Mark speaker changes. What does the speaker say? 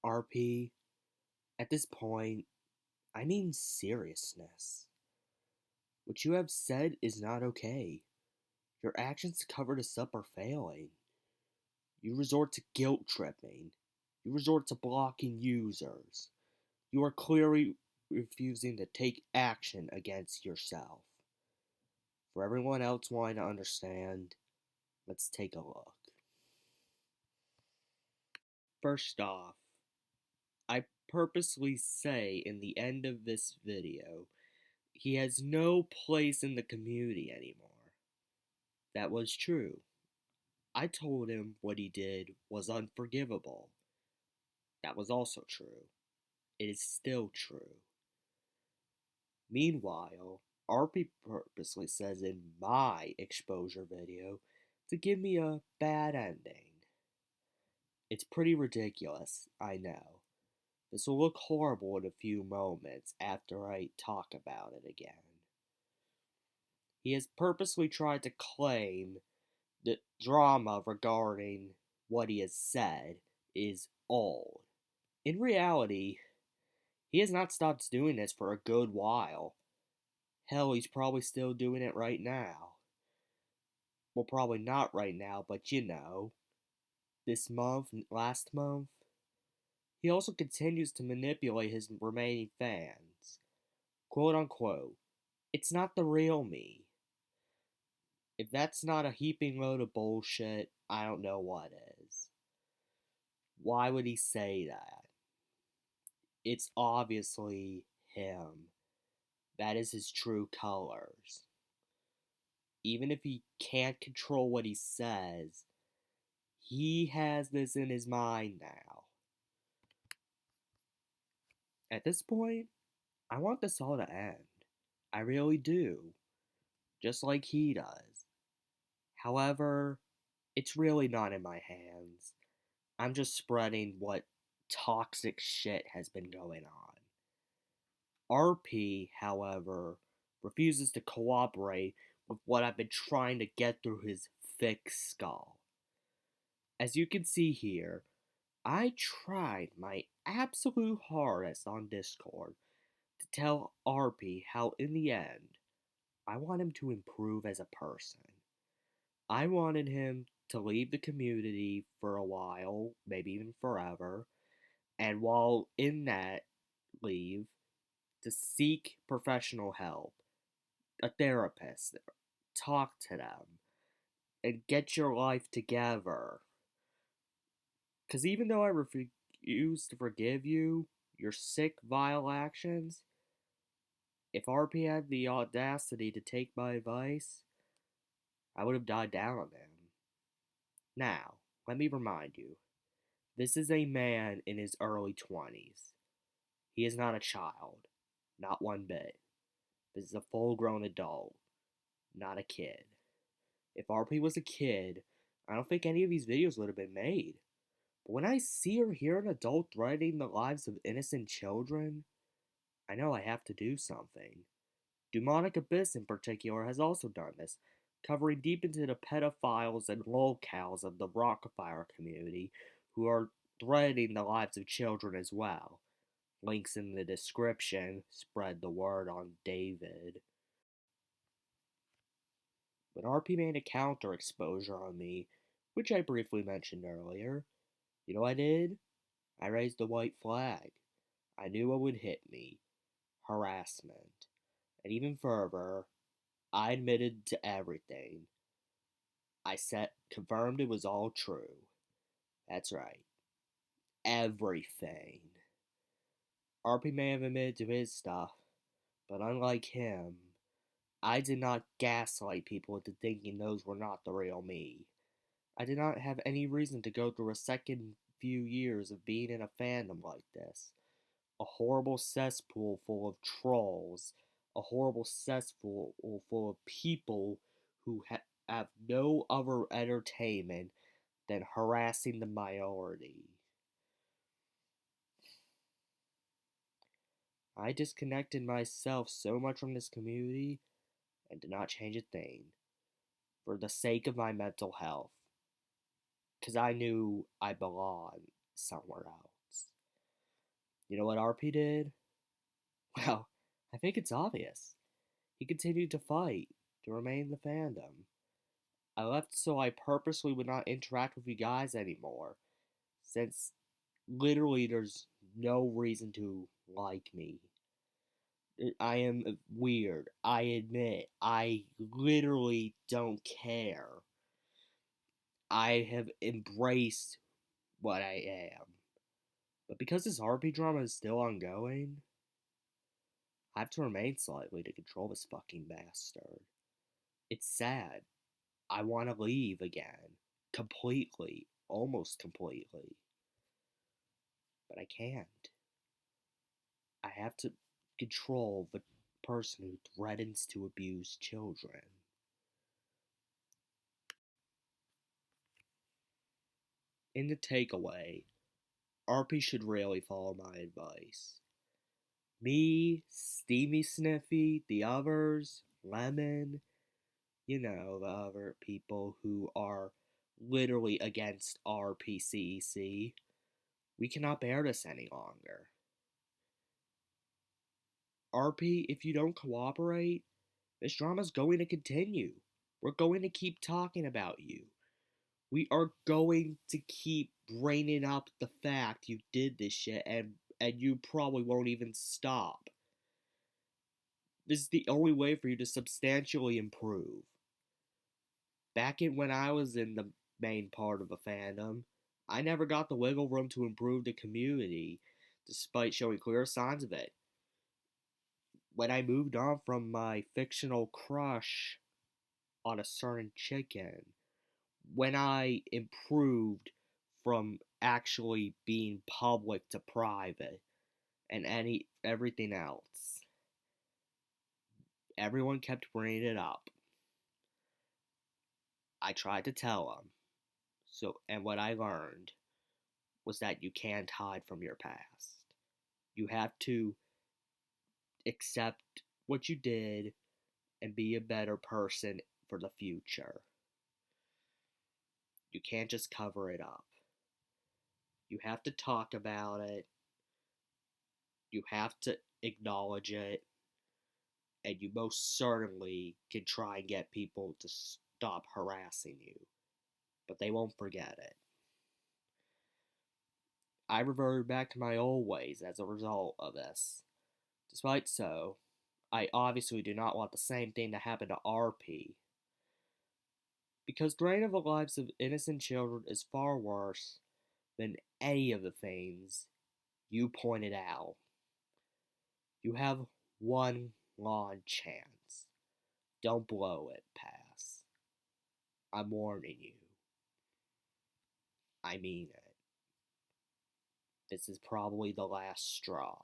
Speaker 1: RP, at this point, I mean seriousness. What you have said is not okay. Your actions to cover this up are failing. You resort to guilt tripping. You resort to blocking users. You are clearly refusing to take action against yourself. For everyone else wanting to understand, let's take a look. First off, I purposely say in the end of this video, he has no place in the community anymore. That was true. I told him what he did was unforgivable. That was also true. It is still true. Meanwhile, RP purposely says in my exposure video to give me a bad ending. It's pretty ridiculous, I know. This will look horrible in a few moments after I talk about it again. He has purposely tried to claim that drama regarding what he has said is old. In reality, he has not stopped doing this for a good while. Hell, he's probably still doing it right now. Well, probably not right now, but you know, this month, last month. He also continues to manipulate his remaining fans. Quote unquote, it's not the real me. If that's not a heaping load of bullshit, I don't know what is. Why would he say that? It's obviously him. That is his true colors. Even if he can't control what he says, he has this in his mind now. At this point, I want this all to end. I really do. Just like he does. However, it's really not in my hands. I'm just spreading what toxic shit has been going on. RP, however, refuses to cooperate with what I've been trying to get through his thick skull. As you can see here, I tried my absolute hardest on Discord to tell RP how in the end, I want him to improve as a person. I wanted him to leave the community for a while, maybe even forever, and while in that leave, to seek professional help, a therapist, talk to them, and get your life together. Because even though I refuse to forgive you, your sick, vile actions, if RP had the audacity to take my advice, I would have died down on him. Now, let me remind you, this is a man in his early 20s. He is not a child, not one bit. This is a full-grown adult, not a kid. If RP was a kid, I don't think any of these videos would have been made. But when I see or hear an adult threatening the lives of innocent children, I know I have to do something. Demonic Abyss in particular has also done this, covering deep into the pedophiles and lolcows of the Rockfire community who are threatening the lives of children as well. Links in the description. Spread the word on David. When RP made a counter exposure on me, which I briefly mentioned earlier, you know what I did? I raised the white flag. I knew what would hit me. Harassment. And even further, I admitted to everything. I confirmed it was all true. That's right. Everything. RP may have admitted to his stuff, but unlike him, I did not gaslight people into thinking those were not the real me. I did not have any reason to go through a second few years of being in a fandom like this. A horrible cesspool full of trolls, a horrible cesspool full of people who have no other entertainment than harassing the minority. I disconnected myself so much from this community and did not change a thing for the sake of my mental health, because I knew I belonged somewhere else. You know what RP did? Well, I think it's obvious. He continued to fight to remain in the fandom. I left so I purposely would not interact with you guys anymore, since literally there's no reason to like me. I am weird. I admit. I literally don't care. I have embraced what I am. But because this RP drama is still ongoing, I have to remain slightly to control this fucking bastard. It's sad. I want to leave again. Completely. Almost completely. But I can't. I have to control the person who threatens to abuse children. In the takeaway, RP should really follow my advice. Me, Steamy Sniffy, the others, Lemon, the other people who are literally against Rpcec, we cannot bear this any longer. RP, if you don't cooperate, this drama's going to continue. We're going to keep talking about you. We are going to keep bringing up the fact you did this shit, and you probably won't even stop. This is the only way for you to substantially improve. Back in when I was in the main part of the fandom, I never got the wiggle room to improve the community, despite showing clear signs of it. When I moved on from my fictional crush on a certain chicken, when I improved from actually being public to private and everything else, everyone kept bringing it up. I tried to tell them. And what I learned was that you can't hide from your past. You have to accept what you did and be a better person for the future. You can't just cover it up. You have to talk about it. You have to acknowledge it. And you most certainly can try and get people to stop harassing you. But they won't forget it. I reverted back to my old ways as a result of this. Despite so, I obviously do not want the same thing to happen to RP. Because draining the lives of innocent children is far worse than any of the things you pointed out. You have one long chance. Don't blow it, Pass. I'm warning you. I mean it. This is probably the last straw.